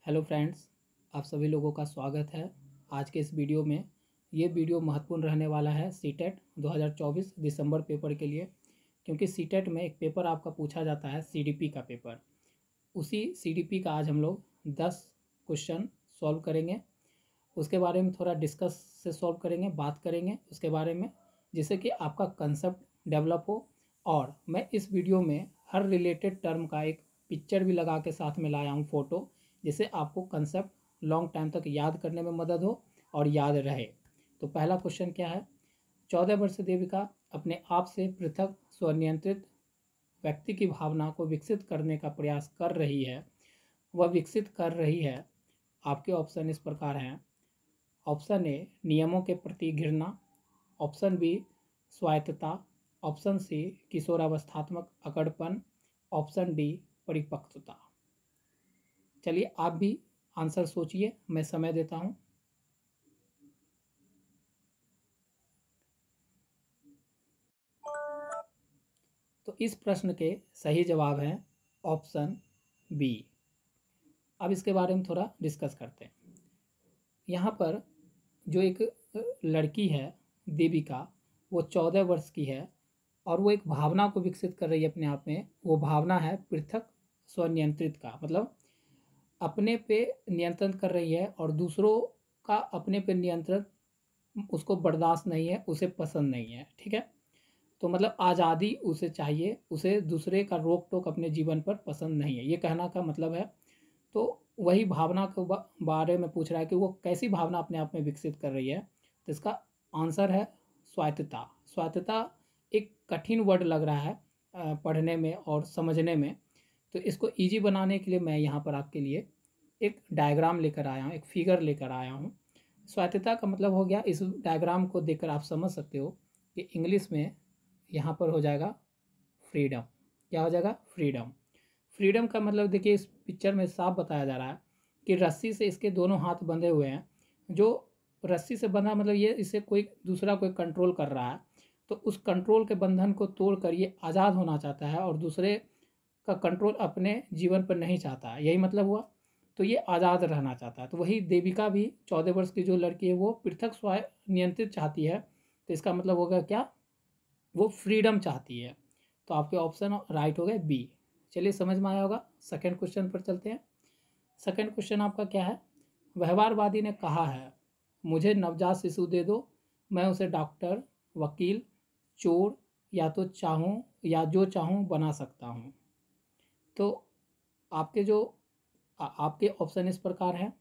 Hello friends, आप सभी लोगों का स्वागत है। आज के इस वीडियो में ये वीडियो महत्वपूर्ण रहने वाला है सीटेट 2024 दिसंबर पेपर के लिए, क्योंकि सीटेट में एक पेपर आपका पूछा जाता है सीडीपी का पेपर। उसी सीडीपी का आज हम लोग 10 क्वेश्चन सॉल्व करेंगे। उसके बारे में थोड़ा डिस्कस से सॉल्व करेंगे, बात करेंगे उसके बारे में, जिससे कि आपका कंसेप्ट डेवलप हो। और मैं इस वीडियो में हर रिलेटेड टर्म का एक पिक्चर भी लगा के साथ में लाया हूँ, फ़ोटो, जिससे आपको कंसेप्ट लॉन्ग टाइम तक याद करने में मदद हो और याद रहे। तो पहला क्वेश्चन क्या है? 14 वर्षीय देविका अपने आप से पृथक स्वनियंत्रित व्यक्ति की भावना को विकसित करने का प्रयास कर रही है। वह विकसित कर रही है। आपके ऑप्शन इस प्रकार हैं। ऑप्शन ए नियमों के प्रति घृणा, ऑप्शन बी स्वायत्तता, ऑप्शन सी किशोरावस्थात्मक अकड़पन, ऑप्शन डी परिपक्वता। चलिए आप भी आंसर सोचिए, मैं समय देता हूं। तो इस प्रश्न के सही जवाब हैं ऑप्शन बी। अब इसके बारे में थोड़ा डिस्कस करते हैं। यहाँ पर जो एक लड़की है देविका, वो 14 वर्ष की है और वो एक भावना को विकसित कर रही है अपने आप में। वो भावना है पृथक स्वनियंत्रित का, मतलब अपने पे नियंत्रण कर रही है और दूसरों का अपने पे नियंत्रण उसको बर्दाश्त नहीं है, उसे पसंद नहीं है। ठीक है, तो मतलब आज़ादी उसे चाहिए, उसे दूसरे का रोक टोक अपने जीवन पर पसंद नहीं है, ये कहना का मतलब है। तो वही भावना के बारे में पूछ रहा है कि वो कैसी भावना अपने आप में विकसित कर रही है। तो इसका आंसर है स्वायत्तता। स्वायत्तता एक कठिन वर्ड लग रहा है पढ़ने में और समझने में, तो इसको इजी बनाने के लिए मैं यहाँ पर आपके लिए एक डायग्राम लेकर आया हूँ, एक फिगर लेकर आया हूँ। स्वायत्तता का मतलब हो गया, इस डायग्राम को देखकर आप समझ सकते हो कि इंग्लिश में यहाँ पर हो जाएगा फ्रीडम। क्या हो जाएगा? फ्रीडम। फ्रीडम का मतलब देखिए, इस पिक्चर में साफ बताया जा रहा है कि रस्सी से इसके दोनों हाथ बंधे हुए हैं। जो रस्सी से बंधा मतलब ये इसे कोई दूसरा कोई कंट्रोल कर रहा है, तो उस कंट्रोल के बंधन को तोड़कर ये आज़ाद होना चाहता है और दूसरे का कंट्रोल अपने जीवन पर नहीं चाहता है, यही मतलब हुआ। तो ये आज़ाद रहना चाहता है। तो वही देविका भी 14 वर्ष की जो लड़की है वो पृथक स्व नियंत्रित चाहती है। तो इसका मतलब होगा क्या? वो फ्रीडम चाहती है। तो आपके ऑप्शन राइट हो गए बी। चलिए समझ में आया होगा। सेकंड क्वेश्चन पर चलते हैं। सेकंड क्वेश्चन आपका क्या है? व्यवहारवादी ने कहा है, मुझे नवजात शिशु दे दो, मैं उसे डॉक्टर, वकील, चोर या तो चाहूँ या जो चाहूँ बना सकता हूँ। तो आपके जो आपके ऑप्शन इस प्रकार हैं।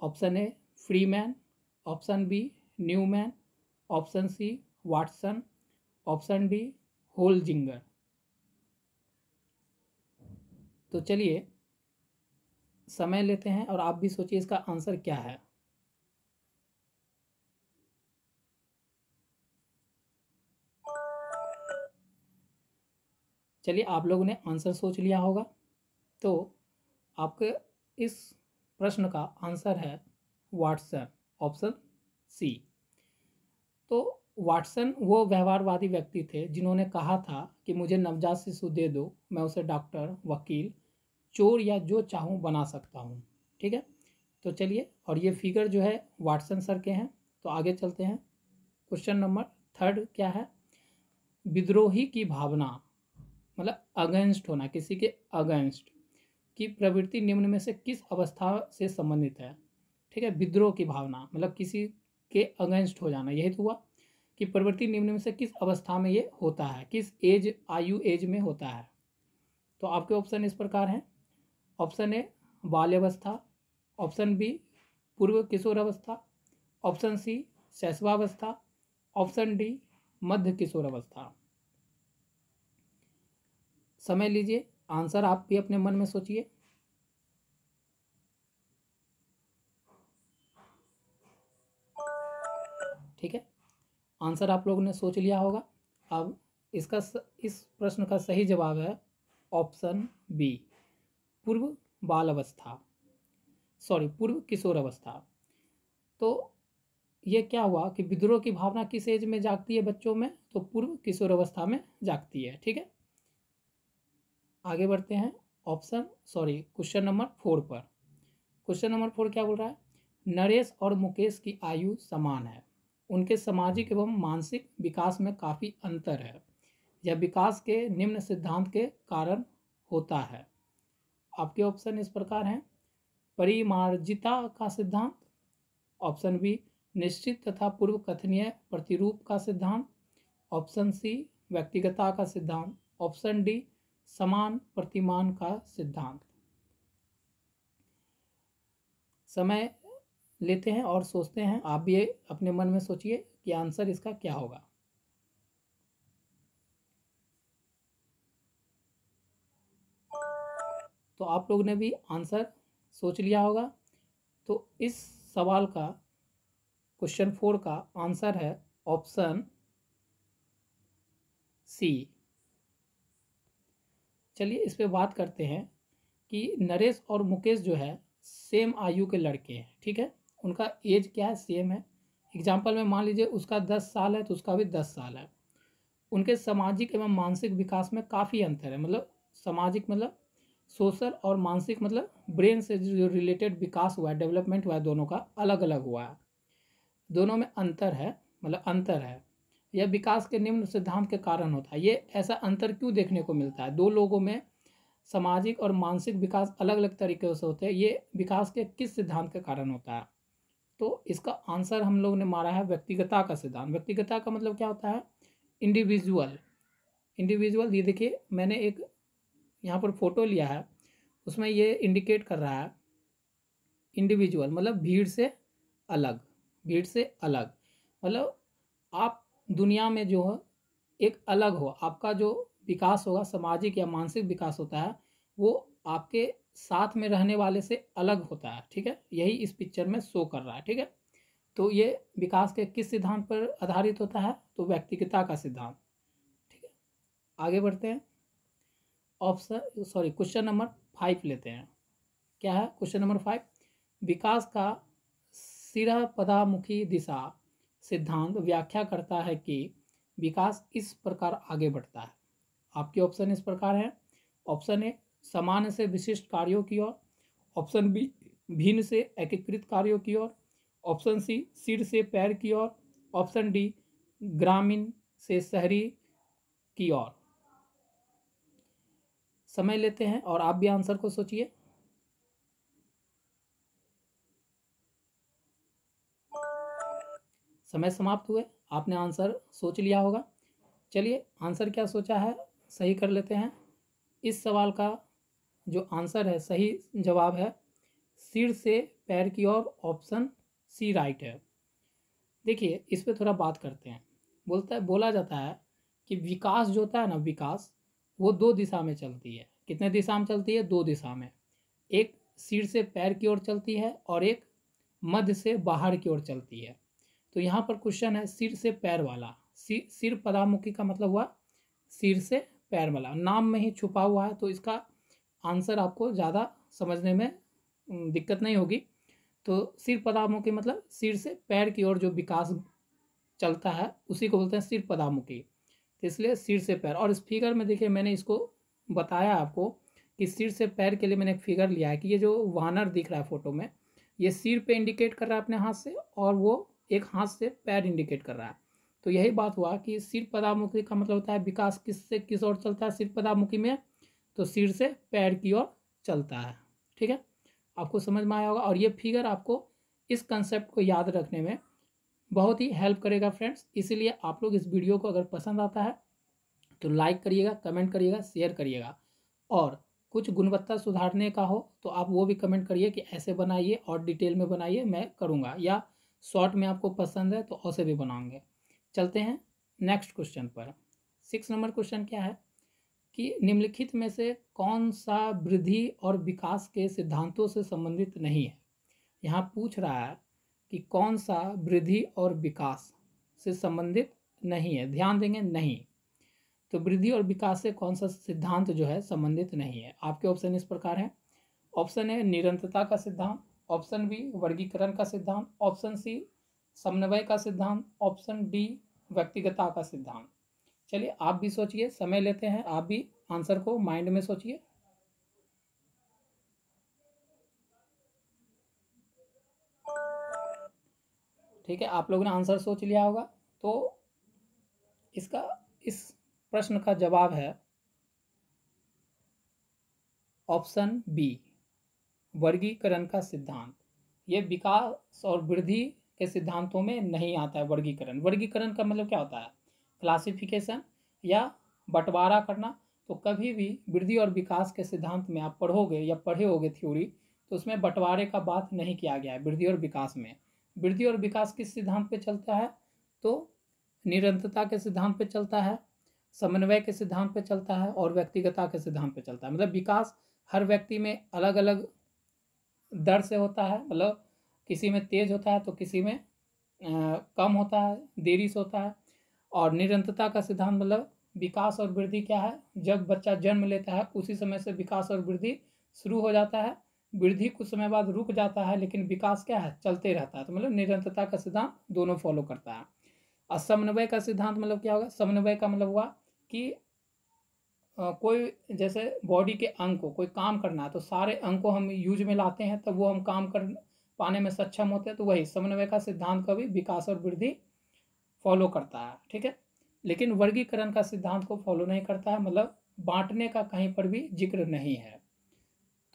Option A Freeman, option B Newman, option C Watson, option D Holzinger. तो चलिए समय लेते हैं और आप भी सोचिए इसका आंसर क्या है। चलिए आप लोगों ने आंसर सोच लिया होगा। तो आपके इस प्रश्न का आंसर है वाटसन, ऑप्शन सी। तो वाटसन वो व्यवहारवादी व्यक्ति थे जिन्होंने कहा था कि मुझे नवजात शिशु दे दो, मैं उसे डॉक्टर, वकील, चोर या जो चाहूँ बना सकता हूँ। ठीक है, तो चलिए, और ये फिगर जो है वाटसन सर के हैं। तो आगे चलते हैं। क्वेश्चन नंबर थर्ड क्या है? विद्रोही की भावना, मतलब अगेंस्ट होना, किसी के अगेंस्ट की प्रवृत्ति निम्न में से किस अवस्था से संबंधित है? ठीक है, विद्रोह की भावना मतलब किसी के अगेंस्ट हो जाना, यही तो हुआ कि प्रवृत्ति निम्न में से किस अवस्था में ये होता है, किस एज, आयु एज में होता है। तो आपके ऑप्शन इस प्रकार हैं। ऑप्शन ए बाल्यावस्था, ऑप्शन बी पूर्व किशोर अवस्था, ऑप्शन सी शैशवावस्था, ऑप्शन डी मध्य किशोर अवस्था। समय लीजिए, आंसर आप भी अपने मन में सोचिए। ठीक है, आंसर आप लोगों ने सोच लिया होगा। अब इस प्रश्न का सही जवाब है ऑप्शन बी, पूर्व बाल अवस्था, सॉरी पूर्व किशोर अवस्था। तो ये क्या हुआ कि विद्रोह की भावना किस एज में जागती है बच्चों में? तो पूर्व किशोर अवस्था में जागती है। ठीक है, आगे बढ़ते हैं। ऑप्शन सॉरी क्वेश्चन नंबर 4 पर। क्वेश्चन नंबर 4 क्या बोल रहा है, नरेश और मुकेश की आयु समान है, उनके सामाजिक एवं मानसिक विकास में काफ़ी अंतर है, यह विकास के निम्न सिद्धांत के कारण होता है। आपके ऑप्शन इस प्रकार हैं, परिमार्जिता का सिद्धांत, ऑप्शन बी निश्चित तथा पूर्व कथनीय प्रतिरूप का सिद्धांत, ऑप्शन सी व्यक्तिगतता का सिद्धांत, ऑप्शन डी समान प्रतिमान का सिद्धांत। समय लेते हैं और सोचते हैं, आप भी अपने मन में सोचिए कि आंसर इसका क्या होगा। तो आप लोग ने भी आंसर सोच लिया होगा। तो इस सवाल का क्वेश्चन 4 का आंसर है ऑप्शन सी। चलिए इस पे बात करते हैं कि नरेश और मुकेश जो है सेम आयु के लड़के हैं, ठीक है, उनका एज क्या है, सेम है। एग्जाम्पल में मान लीजिए उसका 10 साल है तो उसका भी 10 साल है। उनके सामाजिक एवं मानसिक विकास में काफ़ी अंतर है, मतलब सामाजिक मतलब सोशल और मानसिक मतलब ब्रेन से जो रिलेटेड विकास हुआ है, डेवलपमेंट हुआ है, दोनों का अलग अलग हुआ है, दोनों में अंतर है, मतलब अंतर है। यह विकास के निम्न सिद्धांत के कारण होता है। ये ऐसा अंतर क्यों देखने को मिलता है, दो लोगों में सामाजिक और मानसिक विकास अलग अलग तरीके से होते हैं, ये विकास के किस सिद्धांत के कारण होता है। तो इसका आंसर हम लोग ने मारा है व्यक्तिगतता का सिद्धांत। व्यक्तिगतता का मतलब क्या होता है, इंडिविजुअल। इंडिविजुअल, ये देखिए मैंने एक यहाँ पर फोटो लिया है, उसमें ये इंडिकेट कर रहा है इंडिविजुअल मतलब भीड़ से अलग, भीड़ से अलग मतलब आप दुनिया में जो है एक अलग हो, आपका जो विकास होगा सामाजिक या मानसिक विकास होता है वो आपके साथ में रहने वाले से अलग होता है, ठीक है, यही इस पिक्चर में शो कर रहा है, ठीक है। तो ये विकास के किस सिद्धांत पर आधारित होता है, तो व्यक्तिगतता का सिद्धांत, ठीक है। आगे बढ़ते हैं, क्वेश्चन नंबर 5 लेते हैं। क्या है क्वेश्चन नंबर 5, विकास का सिरपदामुखी दिशा सिद्धांत व्याख्या करता है कि विकास इस प्रकार आगे बढ़ता है। आपके ऑप्शन इस प्रकार है, ऑप्शन ए सामान्य से विशिष्ट कार्यों की ओर, ऑप्शन बी भिन्न से एकीकृत कार्यों की ओर, ऑप्शन सी सिर से पैर की ओर, ऑप्शन डी ग्रामीण से शहरी की ओर। समय लेते हैं और आप भी आंसर को सोचिए। समय समाप्त हुए, आपने आंसर सोच लिया होगा। चलिए आंसर क्या सोचा है सही कर लेते हैं। इस सवाल का जो आंसर है, सही जवाब है सिर से पैर की ओर, ऑप्शन सी राइट है। देखिए इस पे थोड़ा बात करते हैं। बोला जाता है कि विकास जो होता है ना, विकास वो दो दिशा में चलती है। कितने दिशा में चलती है, दो दिशा में। एक सिर से पैर की ओर चलती है और एक मध्य से बाहर की ओर चलती है। तो यहाँ पर क्वेश्चन है सिर से पैर वाला। सिर पदामुखी का मतलब हुआ सिर से पैर वाला, नाम में ही छुपा हुआ है, तो इसका आंसर आपको ज़्यादा समझने में दिक्कत नहीं होगी। तो सिर पदामुखी मतलब सिर से पैर की ओर जो विकास चलता है उसी को बोलते हैं सिर पदामुखी। तो इसलिए सिर से पैर, और इस फिगर में देखिए मैंने इसको बताया आपको कि सिर से पैर के लिए मैंने एक फिगर लिया है कि ये जो वानर दिख रहा है फोटो में, ये सिर पे इंडिकेट कर रहा है अपने हाथ से और वो एक हाथ से पैर इंडिकेट कर रहा है। तो यही बात हुआ कि सिर पदामुखी का मतलब होता है विकास किस से किस ओर चलता है सिर पदामुखी में, तो सिर से पैर की ओर चलता है, ठीक है। आपको समझ में आया होगा, और ये फिगर आपको इस कंसेप्ट को याद रखने में बहुत ही हेल्प करेगा फ्रेंड्स। इसीलिए आप लोग इस वीडियो को अगर पसंद आता है तो लाइक करिएगा, कमेंट करिएगा, शेयर करिएगा, और कुछ गुणवत्ता सुधारने का हो तो आप वो भी कमेंट करिए कि ऐसे बनाइए और डिटेल में बनाइए, मैं करूँगा, या शॉर्ट में आपको पसंद है तो ऐसे भी बनाएंगे। चलते हैं नेक्स्ट क्वेश्चन पर। 6 नंबर क्वेश्चन क्या है कि निम्नलिखित में से कौन सा वृद्धि और विकास के सिद्धांतों से संबंधित नहीं है। यहाँ पूछ रहा है कि कौन सा वृद्धि और विकास से संबंधित नहीं है, ध्यान देंगे नहीं। तो वृद्धि और विकास से कौन सा सिद्धांत जो है संबंधित नहीं है। आपके ऑप्शन इस प्रकार हैं, ऑप्शन ए निरंतरता का सिद्धांत, ऑप्शन बी वर्गीकरण का सिद्धांत, ऑप्शन सी समन्वय का सिद्धांत, ऑप्शन डी व्यक्तिगतता का सिद्धांत। चलिए आप भी सोचिए, समय लेते हैं, आप भी आंसर को माइंड में सोचिए। ठीक है, आप लोगों ने आंसर सोच लिया होगा। तो इसका इस प्रश्न का जवाब है ऑप्शन बी, वर्गीकरण का सिद्धांत। ये विकास और वृद्धि के सिद्धांतों में नहीं आता है वर्गीकरण। वर्गीकरण का मतलब क्या होता है? क्लासिफिकेशन या बंटवारा करना। तो कभी भी वृद्धि और विकास के सिद्धांत में आप पढ़ोगे या पढ़े होगे थ्योरी, तो उसमें बंटवारे का बात नहीं किया गया है वृद्धि और विकास में। वृद्धि और विकास किस सिद्धांत पे चलता है? तो निरंतरता के सिद्धांत पे चलता है, समन्वय के सिद्धांत पे चलता है और व्यक्तिगतता के सिद्धांत पे चलता है। मतलब विकास हर व्यक्ति में अलग अलग दर से होता है, मतलब किसी में तेज होता है तो किसी में कम होता है, देरी से होता है। और निरंतरता का सिद्धांत मतलब विकास और वृद्धि क्या है, जब बच्चा जन्म लेता है उसी समय से विकास और वृद्धि शुरू हो जाता है। वृद्धि कुछ समय बाद रुक जाता है, लेकिन विकास क्या है, चलते रहता है। तो मतलब निरंतरता का सिद्धांत दोनों फॉलो करता है। और समन्वय का सिद्धांत मतलब क्या होगा? समन्वय का मतलब हुआ कि कोई जैसे बॉडी के अंग को कोई काम करना है तो सारे अंग को हम यूज में लाते हैं तब वो हम काम कर पाने में सक्षम होते हैं। तो वही समन्वय का सिद्धांत का भी विकास और वृद्धि फॉलो करता है, ठीक है। लेकिन वर्गीकरण का सिद्धांत को फॉलो नहीं करता है, मतलब बांटने का कहीं पर भी जिक्र नहीं है।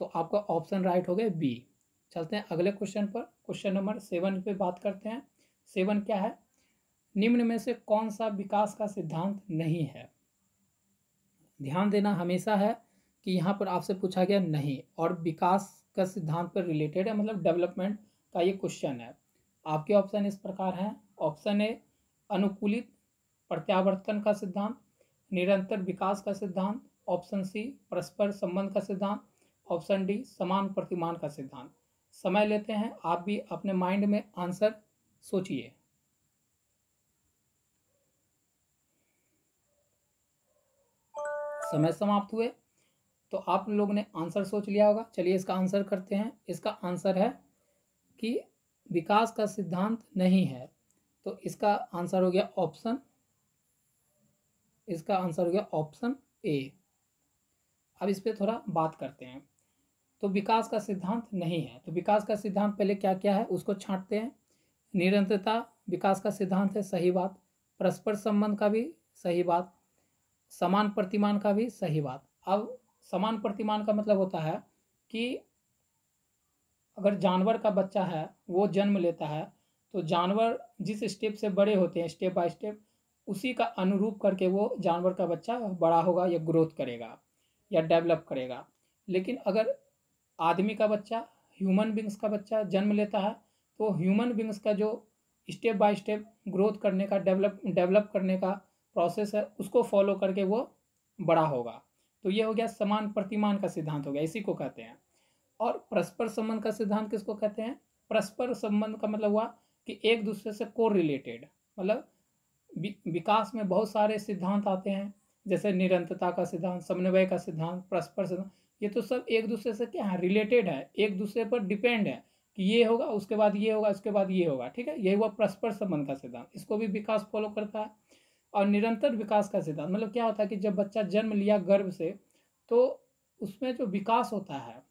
तो आपका ऑप्शन राइट हो गया बी। चलते हैं अगले क्वेश्चन पर। क्वेश्चन नंबर 7 पे बात करते हैं। 7 क्या है? निम्न में से कौन सा विकास का सिद्धांत नहीं है? ध्यान देना हमेशा है कि यहाँ पर आपसे पूछा गया नहीं और विकास का सिद्धांत पर रिलेटेड है, मतलब डेवलपमेंट का ये क्वेश्चन है। आपके ऑप्शन इस प्रकार हैं। ऑप्शन ए, अनुकूलित प्रत्यावर्तन का सिद्धांत, निरंतर विकास का सिद्धांत। ऑप्शन सी, परस्पर संबंध का सिद्धांत। ऑप्शन डी, समान प्रतिमान का सिद्धांत। समय लेते हैं, आप भी अपने माइंड में आंसर सोचिए। समय समाप्त हुए। तो आप लोग ने आंसर सोच लिया होगा। चलिए इसका आंसर करते हैं। इसका आंसर है कि विकास का सिद्धांत नहीं है। तो इसका आंसर हो गया ऑप्शन, इसका आंसर हो गया ऑप्शन ए। अब इस पर थोड़ा बात करते हैं। तो विकास का सिद्धांत नहीं है, तो विकास का सिद्धांत पहले क्या क्या है उसको छांटते हैं। निरंतरता विकास का सिद्धांत है, सही बात। परस्पर संबंध का भी सही बात। समान प्रतिमान का भी सही बात। अब समान प्रतिमान का मतलब होता है कि अगर जानवर का बच्चा है वो जन्म लेता है तो जानवर जिस स्टेप से बड़े होते हैं, स्टेप बाय स्टेप, उसी का अनुरूप करके वो जानवर का बच्चा बड़ा होगा या ग्रोथ करेगा या डेवलप करेगा। लेकिन अगर आदमी का बच्चा, ह्यूमन बींग्स का बच्चा जन्म लेता है तो ह्यूमन बींग्स का जो स्टेप बाय स्टेप ग्रोथ करने का, डेवलप करने का प्रोसेस है उसको फॉलो करके वो बड़ा होगा। तो ये हो गया समान प्रतिमान का सिद्धांत हो गया, इसी को कहते हैं। और परस्पर संबंध का सिद्धांत किसको कहते हैं? परस्पर संबंध का मतलब हुआ कि एक दूसरे से को रिलेटेड, मतलब विकास में बहुत सारे सिद्धांत आते हैं, जैसे निरंतरता का सिद्धांत, समन्वय का सिद्धांत, परस्पर सिद्धांत। ये तो सब एक दूसरे से क्या है, रिलेटेड है, एक दूसरे पर डिपेंड है कि ये होगा उसके बाद ये होगा उसके बाद ये होगा, ठीक है। यही हुआ परस्पर संबंध का सिद्धांत, इसको भी विकास फॉलो करता है। और निरंतर विकास का सिद्धांत मतलब क्या होता है कि जब बच्चा जन्म लिया गर्भ से, तो उसमें जो विकास होता है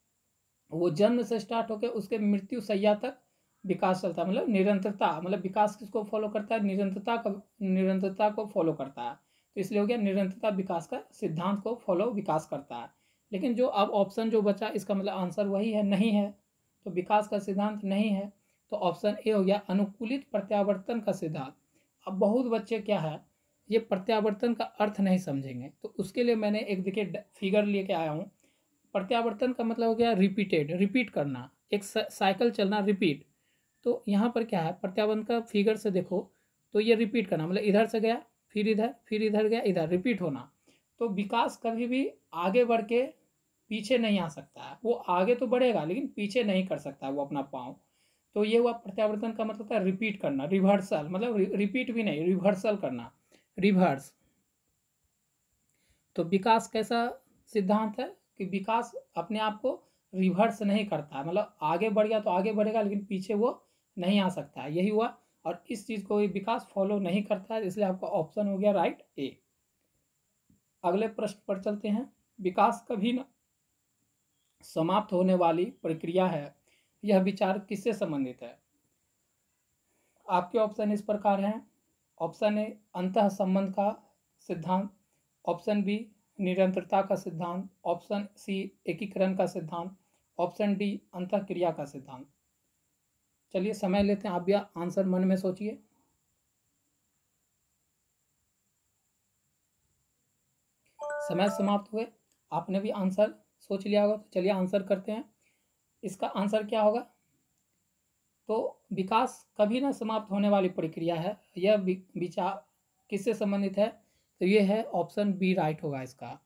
वो जन्म से स्टार्ट होकर उसके मृत्यु सैया तक विकास चलता है। मतलब निरंतरता, मतलब विकास किसको फॉलो करता है? निरंतरता को फॉलो करता है। तो इसलिए हो गया निरंतरता विकास का सिद्धांत को फॉलो विकास करता है। लेकिन जो अब ऑप्शन जो बचा इसका मतलब आंसर वही है, नहीं है। तो विकास का सिद्धांत नहीं है। तो ऑप्शन ए हो गया अनुकूलित प्रत्यावर्तन का सिद्धांत। अब बहुत बच्चे क्या है, ये प्रत्यावर्तन का अर्थ नहीं समझेंगे, तो उसके लिए मैंने एक देखिए फिगर लेके आया हूँ। प्रत्यावर्तन का मतलब हो गया रिपीटेड, रिपीट करना, एक साइकिल चलना, रिपीट। तो यहाँ पर क्या है, प्रत्यावर्तन का फिगर से देखो तो ये रिपीट करना, मतलब इधर से गया फिर इधर गया, इधर रिपीट होना। तो विकास कभी भी आगे बढ़ के पीछे नहीं आ सकता है, वो आगे तो बढ़ेगा लेकिन पीछे नहीं कर सकता वो अपना पाँव। तो ये हुआ प्रत्यावर्तन का मतलब था रिपीट करना, रिवर्सल, मतलब रिपीट भी नहीं, रिवर्सल करना, रिवर्स। तो विकास कैसा सिद्धांत है कि विकास अपने आप को रिवर्स नहीं करता, मतलब आगे बढ़ गया तो आगे बढ़ेगा लेकिन पीछे वो नहीं आ सकता है, यही हुआ। और इस चीज़ को विकास फॉलो नहीं करता है, इसलिए आपका ऑप्शन हो गया राइट ए। अगले प्रश्न पर चलते हैं। विकास कभी न समाप्त होने वाली प्रक्रिया है, यह विचार किससे संबंधित है? आपके ऑप्शन इस प्रकार हैं। ऑप्शन ए अंतः संबंध का सिद्धांत, ऑप्शन बी निरंतरता का सिद्धांत, ऑप्शन सी एकीकरण का सिद्धांत, ऑप्शन डी अंतःक्रिया का सिद्धांत। चलिए समय लेते हैं, आप भी आंसर मन में सोचिए। समय समाप्त हुए, आपने भी आंसर सोच लिया होगा, तो चलिए आंसर करते हैं। इसका आंसर क्या होगा? तो विकास कभी ना समाप्त होने वाली प्रक्रिया है। यह विचार किससे संबंधित है? तो ये है ऑप्शन बी राइट होगा इसका,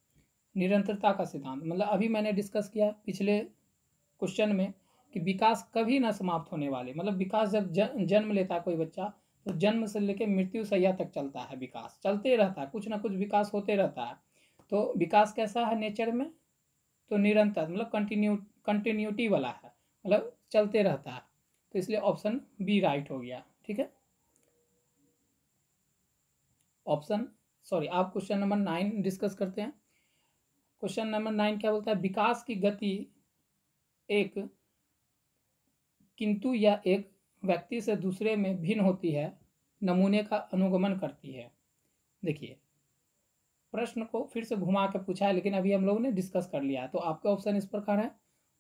निरंतरता का सिद्धांत। मतलब अभी मैंने डिस्कस किया पिछले क्वेश्चन में कि विकास कभी ना समाप्त होने वाले, मतलब विकास जब जन्म लेता है कोई बच्चा, तो जन्म से लेकर मृत्यु सैया तक चलता है, विकास चलते रहता है, कुछ ना कुछ विकास होते रहता है। तो विकास कैसा है नेचर में? तो निरंतर, मतलब कंटिन्यूटी वाला है, मतलब चलते रहता है। तो इसलिए ऑप्शन बी राइट हो गया। ठीक है, आप क्वेश्चन नंबर 9 डिस्कस करते हैं। क्वेश्चन नंबर 9 क्या बोलता है? विकास की गति एक किंतु यह एक व्यक्ति से दूसरे में भिन्न होती है, नमूने का अनुगमन करती है। देखिए प्रश्न को फिर से घुमा के पूछा है, लेकिन अभी हम लोगों ने डिस्कस कर लिया है। तो आपके ऑप्शन इस प्रकार है।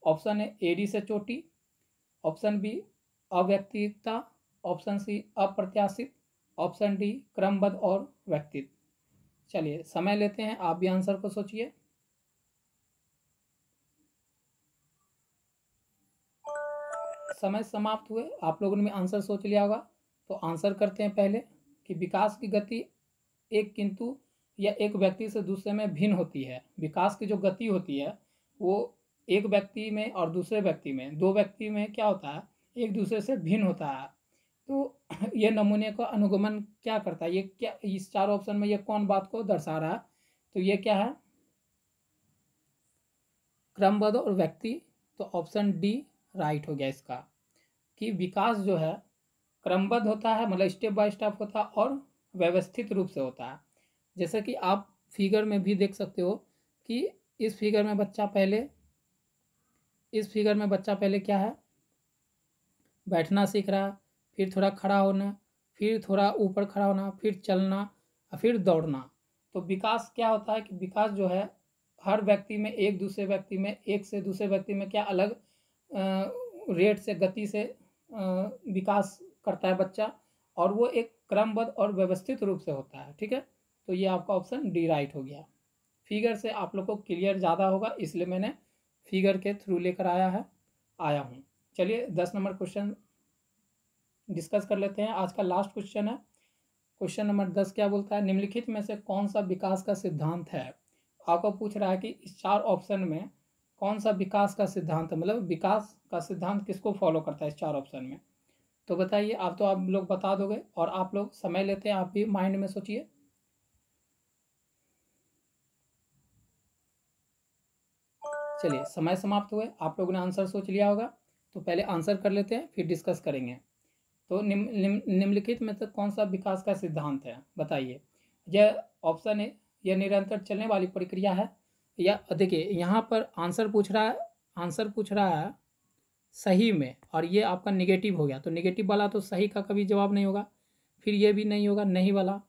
ऑप्शन ए एडी से चोटी, ऑप्शन बी अव्यक्तिकता, ऑप्शन सी अप्रत्याशित, ऑप्शन डी क्रमबद्ध और व्यक्तित्व। चलिए समय लेते हैं, आप भी आंसर को सोचिए। समय समाप्त हुए, आप लोगों ने भी आंसर सोच लिया होगा। तो आंसर करते हैं पहले कि विकास की गति एक किंतु या एक व्यक्ति से दूसरे में भिन्न होती है। विकास की जो गति होती है वो एक व्यक्ति में और दूसरे व्यक्ति में, दो व्यक्ति में क्या होता है, एक दूसरे से भिन्न होता है। तो ये नमूने का अनुगमन क्या करता है? ये क्या, इस चार ऑप्शन में ये कौन बात को दर्शा रहा है? तो ये क्या है? क्रमबद्ध और व्यक्ति। तो ऑप्शन डी राइट हो गया इसका, कि विकास जो है क्रमबद्ध होता है, मतलब स्टेप बाय स्टेप होता है, और व्यवस्थित रूप से होता है। जैसे कि आप फिगर में भी देख सकते हो कि इस फिगर में बच्चा पहले क्या है, बैठना सीख रहा है, फिर थोड़ा खड़ा होना, फिर थोड़ा ऊपर खड़ा होना, फिर चलना, फिर दौड़ना। तो विकास क्या होता है कि विकास जो है हर व्यक्ति में, एक दूसरे व्यक्ति में, एक से दूसरे व्यक्ति में क्या अलग रेट से, गति से विकास करता है बच्चा, और वो एक क्रमबद्ध और व्यवस्थित रूप से होता है। ठीक है, तो ये आपका ऑप्शन डी राइट हो गया। फिगर से आप लोग को क्लियर ज़्यादा होगा, इसलिए मैंने फिगर के थ्रू लेकर आया हूँ। चलिए 10 नंबर क्वेश्चन डिस्कस कर लेते हैं। आज का लास्ट क्वेश्चन है। क्वेश्चन नंबर 10 क्या बोलता है? निम्नलिखित में से कौन सा विकास का सिद्धांत है? आपको पूछ रहा है कि इस चार ऑप्शन में कौन सा विकास का सिद्धांत है, मतलब विकास का सिद्धांत किसको फॉलो करता है इस चार ऑप्शन में। तो बताइए, आप लोग बता दोगे, और आप लोग समय लेते हैं, आप भी माइंड में सोचिए। चलिए समय समाप्त हुए, आप लोगों ने आंसर सोच लिया होगा। तो पहले आंसर कर लेते हैं, फिर डिस्कस करेंगे। तो निम्नलिखित में से कौन सा विकास का सिद्धांत है, बताइए। यह ऑप्शन है, यह निरंतर चलने वाली प्रक्रिया है, या देखिए यहाँ पर आंसर पूछ रहा है सही में, और ये आपका निगेटिव हो गया। तो निगेटिव वाला तो सही का कभी जवाब नहीं होगा, फिर ये भी नहीं होगा, नहीं वाला।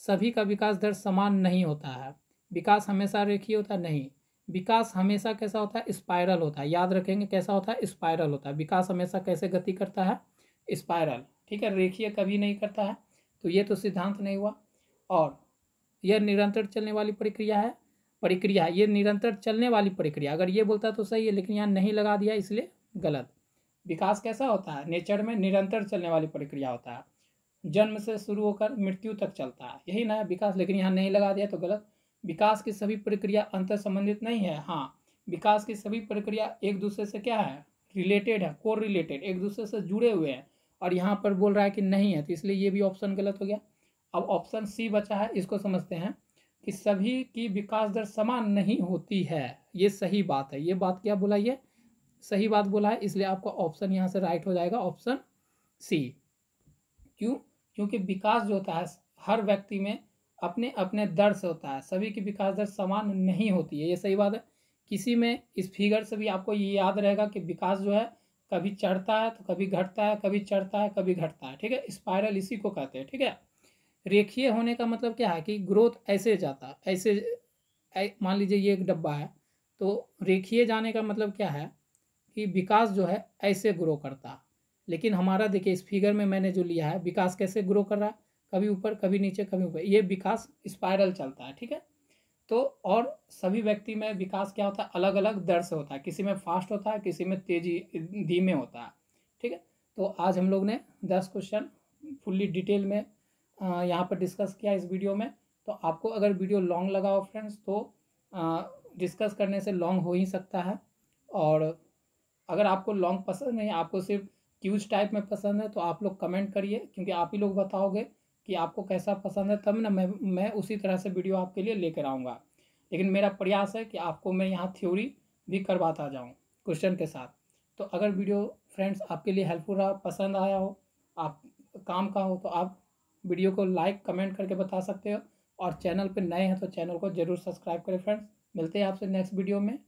सभी का विकास दर समान नहीं होता है, विकास हमेशा रेखीय होता है, नहीं। विकास हमेशा कैसा होता है? स्पाइरल होता है। याद रखेंगे कैसा होता है? स्पाइरल होता है। विकास हमेशा कैसे गति करता है? स्पाइरल। ठीक है, रेखीय कभी नहीं करता है। तो ये तो सिद्धांत नहीं हुआ। और यह निरंतर चलने वाली प्रक्रिया है, ये निरंतर चलने वाली प्रक्रिया। अगर ये बोलता तो सही है, लेकिन यहाँ नहीं लगा दिया, इसलिए गलत। विकास कैसा होता है? नेचर में निरंतर चलने वाली प्रक्रिया होता है, जन्म से शुरू होकर मृत्यु तक चलता है, यही ना है विकास, लेकिन यहाँ नहीं लगा दिया तो गलत। विकास की सभी प्रक्रिया अंतर संबंधित नहीं है। हाँ, विकास की सभी प्रक्रिया एक दूसरे से क्या है? रिलेटेड है, को रिलेटेड, एक दूसरे से जुड़े हुए हैं। और यहाँ पर बोल रहा है कि नहीं है, तो इसलिए ये भी ऑप्शन गलत हो गया। अब ऑप्शन सी बचा है, इसको समझते हैं कि सभी की विकास दर समान नहीं होती है। ये सही बात है, ये बात क्या बोला? ये सही बात बोला है, इसलिए आपका ऑप्शन यहाँ से राइट हो जाएगा, ऑप्शन सी। क्यों? क्योंकि विकास जो होता है हर व्यक्ति में अपने अपने दर से होता है, सभी की विकास दर समान नहीं होती है, ये सही बात है। किसी में, इस फिगर से भी आपको ये याद रहेगा कि विकास जो है कभी चढ़ता है तो कभी घटता है, कभी चढ़ता है कभी घटता है, ठीक है। स्पाइरल इसी को कहते हैं, ठीक है। रेखीय होने का मतलब क्या है कि ग्रोथ ऐसे जाता है, ऐसे मान लीजिए ये एक डब्बा है, तो रेखीय जाने का मतलब क्या है कि विकास जो है ऐसे ग्रो करता है। लेकिन हमारा देखिए इस फिगर में मैंने जो लिया है, विकास कैसे ग्रो कर रहा है, कभी ऊपर कभी नीचे कभी ऊपर, ये विकास स्पाइरल चलता है, ठीक है। तो और सभी व्यक्ति में विकास क्या होता है, अलग अलग दर से होता है, किसी में फास्ट होता है, किसी में तेजी धीमे होता है, ठीक है। तो आज हम लोग ने 10 क्वेश्चन फुल्ली डिटेल में यहाँ पर डिस्कस किया इस वीडियो में। तो आपको अगर वीडियो लॉन्ग लगा हो फ्रेंड्स, तो डिस्कस करने से लॉन्ग हो ही सकता है। और अगर आपको लॉन्ग पसंद नहीं, आपको सिर्फ क्यूज टाइप में पसंद है, तो आप लोग कमेंट करिए, क्योंकि आप ही लोग बताओगे कि आपको कैसा पसंद है, तब ना मैं उसी तरह से वीडियो आपके लिए लेकर आऊँगा। लेकिन मेरा प्रयास है कि आपको मैं यहाँ थ्योरी भी करवाता जाऊँ क्वेश्चन के साथ। तो अगर वीडियो फ्रेंड्स आपके लिए हेल्पफुल रहा, पसंद आया हो, आप काम का हो, तो आप वीडियो को लाइक कमेंट करके बता सकते हो। और चैनल पर नए हैं तो चैनल को जरूर सब्सक्राइब करें फ्रेंड्स। मिलते हैं आपसे नेक्स्ट वीडियो में।